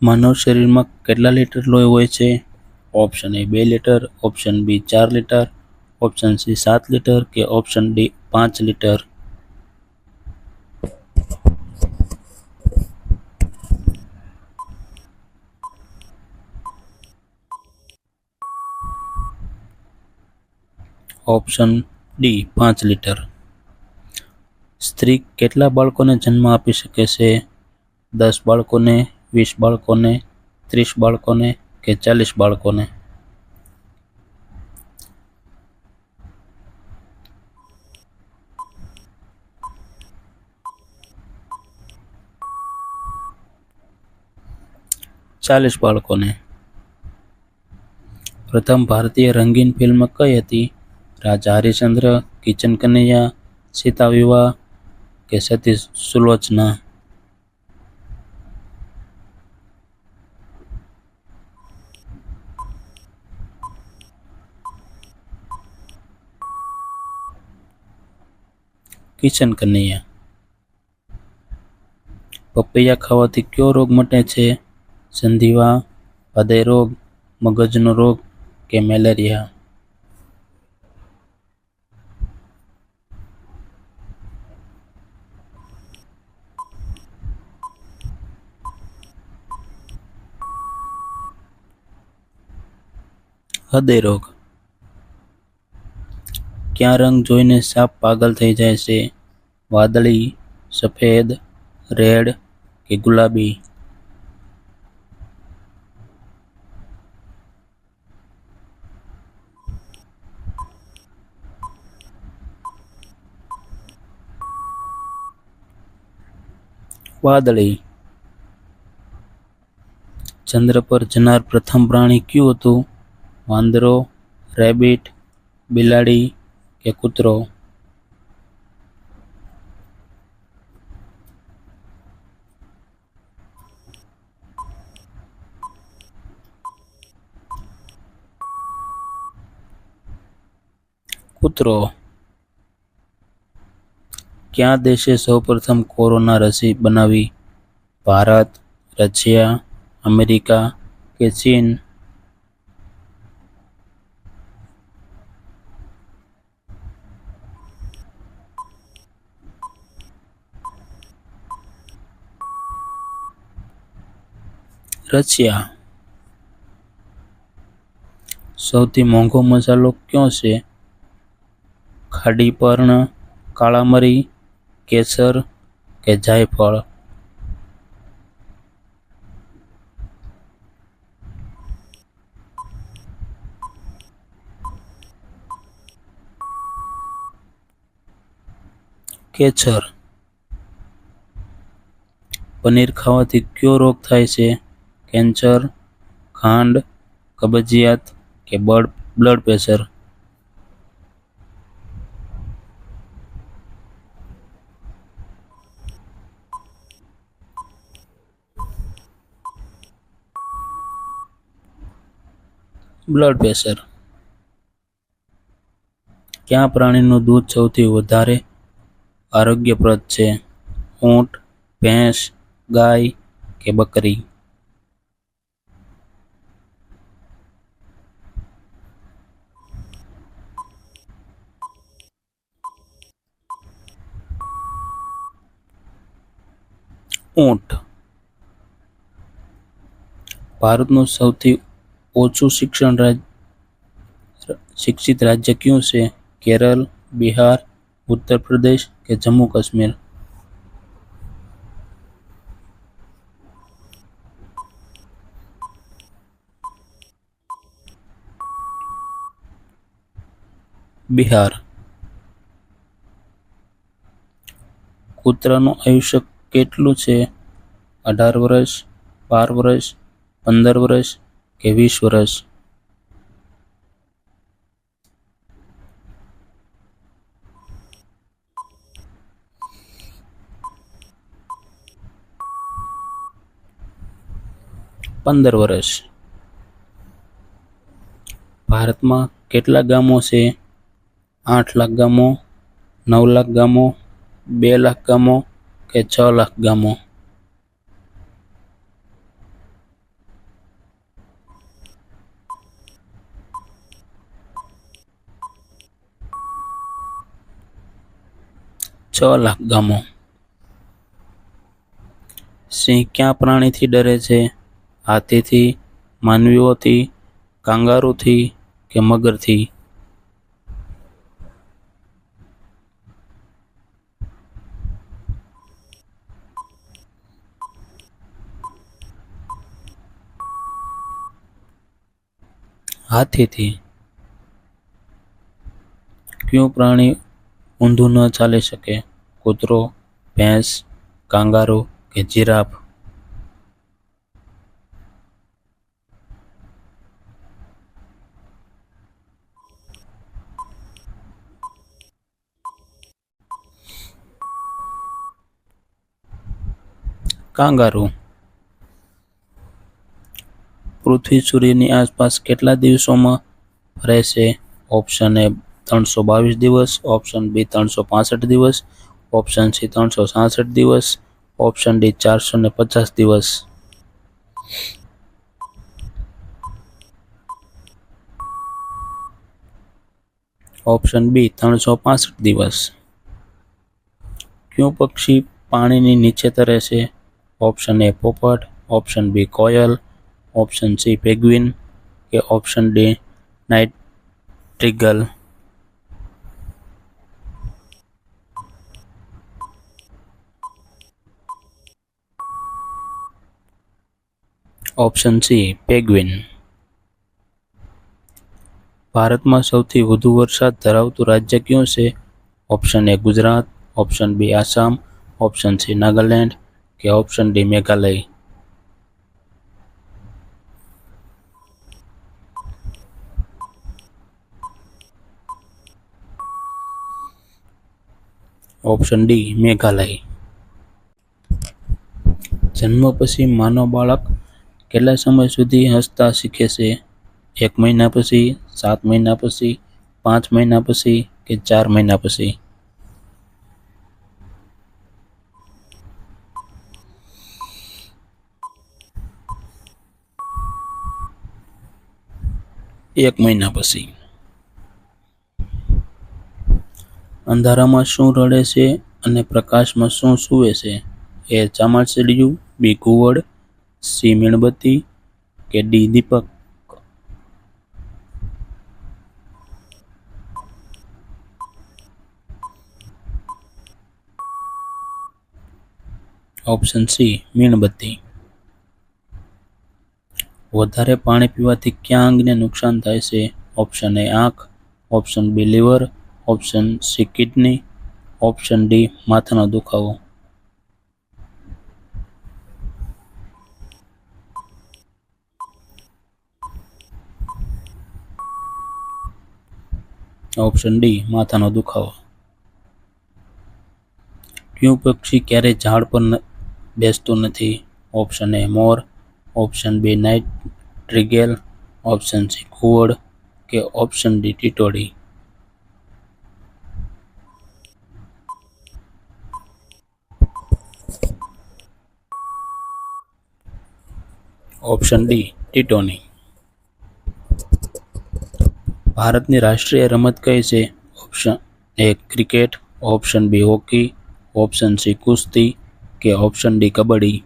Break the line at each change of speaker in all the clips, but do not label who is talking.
માનવ શરીરમાં કેટલા લીટર લોહી હોય છે? Option A 2 litre, option B 4 litre, option C 7 litre કે option D 5 litre. Option D 5 litre. સ્ત્રી કેટલા બાળકોને જન્મ આપી શકે છે? 10 બાળકોને, 20 બાળકોને, 30 બાળકોને કે 40 બાળકોને? ચાલીસ બાળકોને. પ્રથમ ભારતીય રંગીન ફિલ્મ કઈ હતી? રાજા હરિશ્ચંદ્ર, કિચન કન્હૈયા, સીતા વિવાહ કે સતી સુલોચના? કિચન કન્હૈયા. પપૈયા ખાવાથી કયો રોગ મટે છે? સંધિવા, હૃદય રોગ, મગજનો રોગ કે મેલેરિયા? હૃદય રોગ. કયા રંગ જોઈને સાપ પાગલ થઈ જાય છે? વાદળી, સફેદ, રેડ કે ગુલાબી? વાદળી. ચંદ્ર પર જનાર પ્રથમ પ્રાણી કયું હતું? વાંદરો, રેબિટ, બિલાડી કે કૂતરો? કૂતરો. કયા દેશે સૌપ્રથમ કોરોના રસી બનાવી? ભારત, રશિયા, અમેરિકા કે ચીન? રશિયા. સૌથી મોંઘો મસાલો કયો છે? ખાડી પર્ણ, કાળા મરી, કેસર કે જાયફળ? કેસર. પનીર ખાવાથી કયો રોગ થાય છે? કેન્સર, ખાંડ, કબજિયાત કે બ્લડ પ્રેશર? Blood pressure. કયા પ્રાણીનું દૂધ સૌથી વધારે આરોગ્યપ્રદ છે? ઊંટ, ભેંસ, ગાય કે બકરી? ઊંટ. ભારતનું સૌથી ઓછું શિક્ષિત રાજ્ય કયું છે? કેરળ, બિહાર, ઉત્તર પ્રદેશ કે જમ્મુ કાશ્મીર? બિહાર. કૂતરાનું આયુષ્ય કેટલું છે? 18 વર્ષ, 12 વર્ષ, 15 વર્ષ કે 20 વર્ષ? 15 વર્ષ. ભારતમાં કેટલા ગામો છે? 8 લાખ ગામો, 9 લાખ ગામો, 2 લાખ ગામો કે 6 લાખ ગામો? 6 લાખ ગામો. સિંહ કયા પ્રાણીથી ડરે છે? હાથીથી, માનવીઓથી, કાંગારૂથી કે મગરથી? હાથીથી. કયું પ્રાણી ઊંધું ન ચાલી શકે? કૂતરો, ભેંસ, કાંગારૂ કે જીરાફ? કાંગારૂ. પૃથ્વી સૂર્યની આસપાસ કેટલા દિવસોમાં ફરે છે? ઓપ્શન એ 322 દિવસ, ઓપ્શન બી 365 દિવસ, ઓપ્શન સી 366 દિવસ, ઓપ્શન ડી 450 દિવસ. ઓપ્શન બી 365 દિવસ. કયું પક્ષી પાણીની નીચે તરે છે? ઓપ્શન એ પોપટ, ઓપ્શન બી કોયલ, ઓપ્શન સી પેંગ્વિન કે option D nightingale? Option C penguin. ભારતમાં સૌથી વધુ વરસાદ ધરાવતું રાજ્ય કયું છે? Option A Gujarat, option B Assam, option C Nagaland કે option D Meghalaya? Option D Meghalaya. જન્મ પછી માનવ બાળક કેટલા સમય સુધી હસતા શીખે છે? 1 મહિના પછી, 7 મહિના પછી, 5 મહિના પછી કે 4 મહિના પછી? એક મહિના પછી. અંધારામાં શું રડે છે અને પ્રકાશમાં શું સૂવે છે? એ ચામાચીડિયું, બી ઘુવડ, સી મીણબત્તી કે ડી દીપક? ઓપ્શન સી મીણબત્તી. વધારે પાણી પીવાથી કયા અંગને નુકસાન થાય છે? ઓપ્શન એ આંખ, option B liver, option C kidney, option D માથાનો દુખાવો? ઓપ્શન ડી માથાનો દુખાવો. કયું પક્ષી ક્યારેય ઝાડ પર બેસતું નથી? ઓપ્શન એ મોર, option B nightingale, option C ઘુવડ કે ઓપ્શન ડી ટીટોડી? ઓપ્શન ડી ટીટોની. ભારતની રાષ્ટ્રીય રમત કઈ છે? Option A cricket, option B hockey, option C કુસ્તી કે option D kabaddi?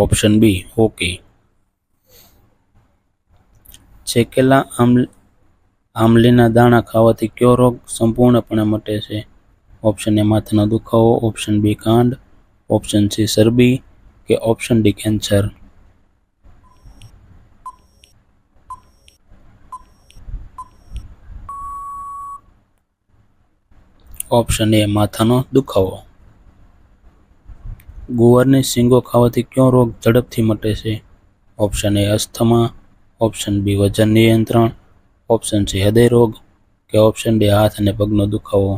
Option B hockey. શેકેલા આમલીના દાણા ખાવાથી કયો રોગ સંપૂર્ણપણે મટે છે? ઓપ્શન એ માથાનો દુખાવો, ઓપ્શન બી ગાંઠ, ઓપ્શન સી ચરબી કે option D cancer? Option A માથાનો દુખાવો. ગુવારની શીંગો ખાવાથી કયો રોગ ઝડપથી મટે છે? Option A asthma, option B વજન નિયંત્રણ, ઓપ્શન સી હૃદય રોગ કે ઓપ્શન ડી હાથ અને પગનો દુખાવો?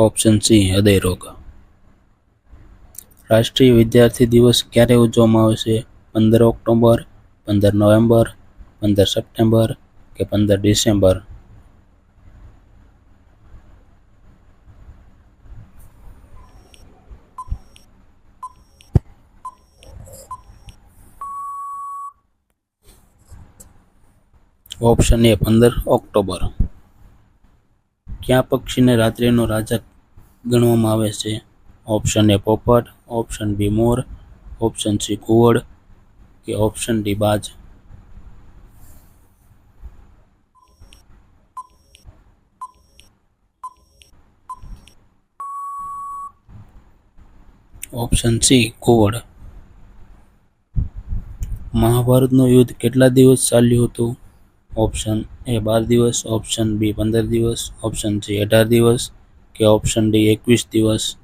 ઓપ્શન સી હૃદય રોગ. રાષ્ટ્રીય વિદ્યાર્થી દિવસ ક્યારે ઉજવવામાં આવે છે? 15 ઓક્ટોબર, 15 નવેમ્બર, 15 સપ્ટેમ્બર કે 15 ડિસેમ્બર? Option A 15 October. કયા પક્ષીને રાત્રિનો રાજા ગણવામાં આવે છે? ઓપ્શન એ પોપટ, ઓપ્શન બી મોર, ઓપ્શન સી ઘુવડ કે ઓપ્શન ડી બાજ. ઓપ્શન સી ઘુવડ. મહાભારતનું યુદ્ધ કેટલા દિવસ ચાલ્યું હતું? ઓપ્શન એ 12 દિવસ, ઓપ્શન બી 15 દિવસ, ઓપ્શન સી 18 દિવસ કે ઓપ્શન ડી 21 દિવસ.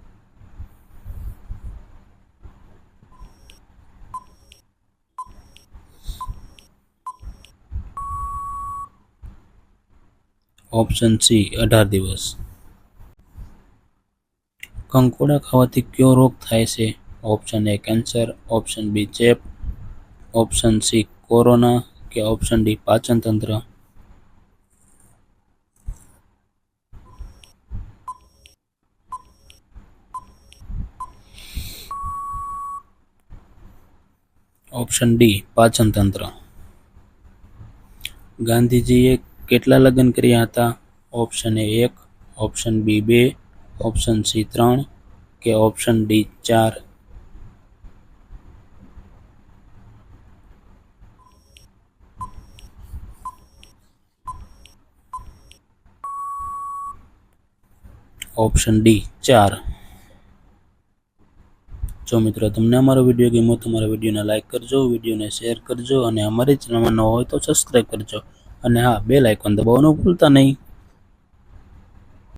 ઓપ્શન સી 18 દિવસ. કંકોડા ખાવાથી કયો રોગ થાય છે? Option A cancer, option B ચેપ, ઓપ્શન સી કોરોના કે ઓપ્શન ડી પાચન તંત્ર. ઓપ્શન ડી પાચન તંત્ર. ગાંધીજીએ કેટલા લગ્ન કર્યા હતા? Option A 1, option B 2, option C 3 કે ઓપ્શન ડી 4. Option D 4. જો મિત્રો તમને અમારો વિડીયો ગમ્યો તો અમારા વિડીયોને લાઇક કરજો, વિડીયોને શેર કરજો અને અમારી ચેનલમાં ન હોય તો સબસ્ક્રાઈબ કરજો અને હા, બેલ આઇકોન દબાવવાનું ભૂલતા નહીં.